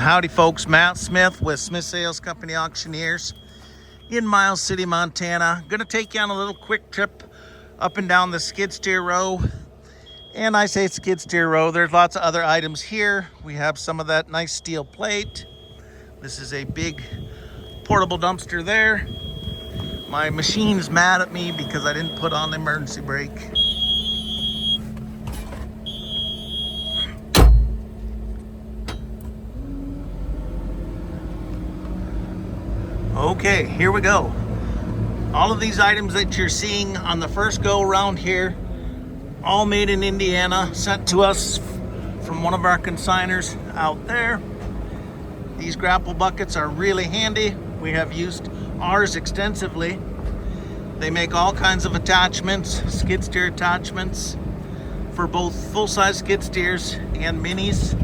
Howdy folks, Matt Smith with Smith Sales Company Auctioneers in Miles City, Montana. Gonna take you on a little quick trip up and down the skid steer row. And I say skid steer row, there's lots of other items here. We have some of that nice steel plate. This is a big portable dumpster there. My machine's mad at me because I didn't put on the emergency brake. Okay, here we go. All of these items that you're seeing on the first go around here, all made in Indiana, sent to us from one of our consigners out there. These grapple buckets are really handy. We have used ours extensively. They make all kinds of attachments, skid steer attachments for both full-size skid steers and minis.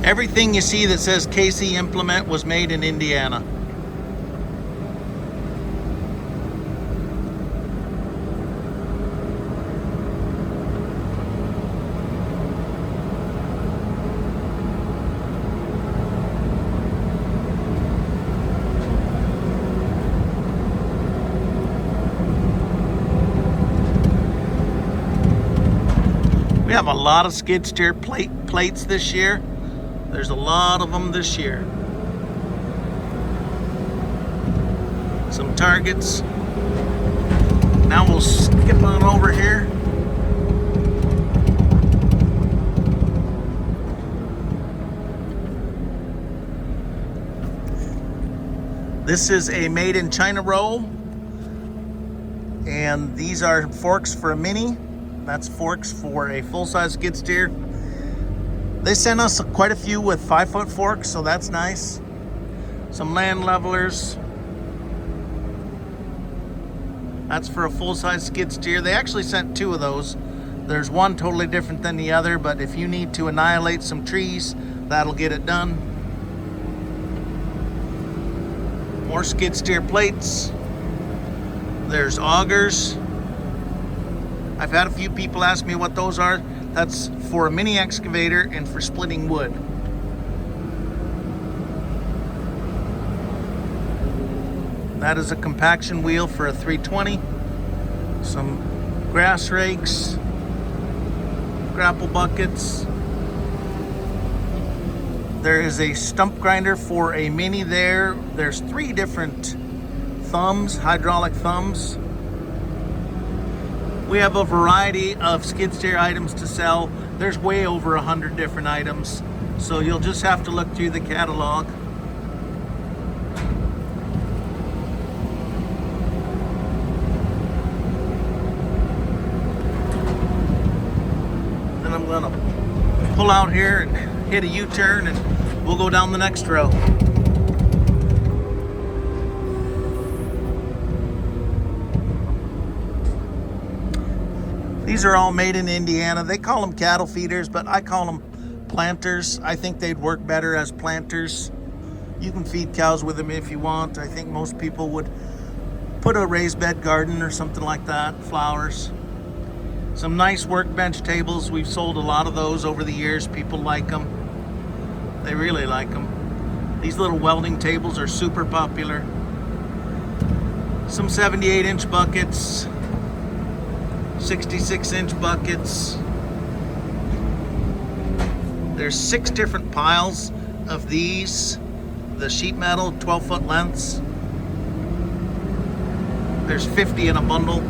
Everything you see that says KC Implement was made in Indiana. We have a lot of skid steer plates this year. There's a lot of them this year. Some targets. Now we'll skip on over here. This is a made in China row. And these are forks for a mini. That's forks for a full-size skid steer. They sent us quite a few with 5-foot forks, so that's nice. Some land levelers. That's for a full-size skid steer. They actually sent 2 of those. There's one totally different than the other, but if you need to annihilate some trees, that'll get it done. More skid steer plates. There's augers. I've had a few people ask me what those are. That's for a mini excavator and for splitting wood. That is a compaction wheel for a 320. Some grass rakes, grapple buckets. There is a stump grinder for a mini there. There's 3 different thumbs, hydraulic thumbs. We have a variety of skid steer items to sell. There's way over 100 different items, so you'll just have to look through the catalog. Then I'm gonna pull out here and hit a U-turn and we'll go down the next row. These are all made in Indiana. They call them cattle feeders, but I call them planters. I think they'd work better as planters. You can feed cows with them if you want. I think most people would put a raised bed garden or something like that, flowers. Some nice workbench tables. We've sold a lot of those over the years. People like them. They really like them. These little welding tables are super popular. Some 78-inch buckets. 66-inch buckets. There's 6 different piles of these. The sheet metal, 12-foot lengths. There's 50 in a bundle.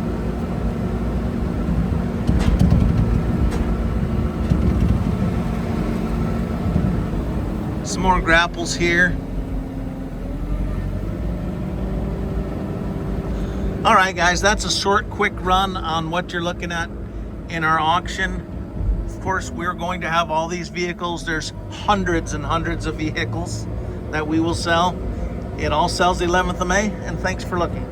Some more grapples here. All right, guys, that's a short, quick run on what you're looking at in our auction. Of course, we're going to have all these vehicles. There's hundreds and hundreds of vehicles that we will sell. It all sells the 11th of May, and thanks for looking.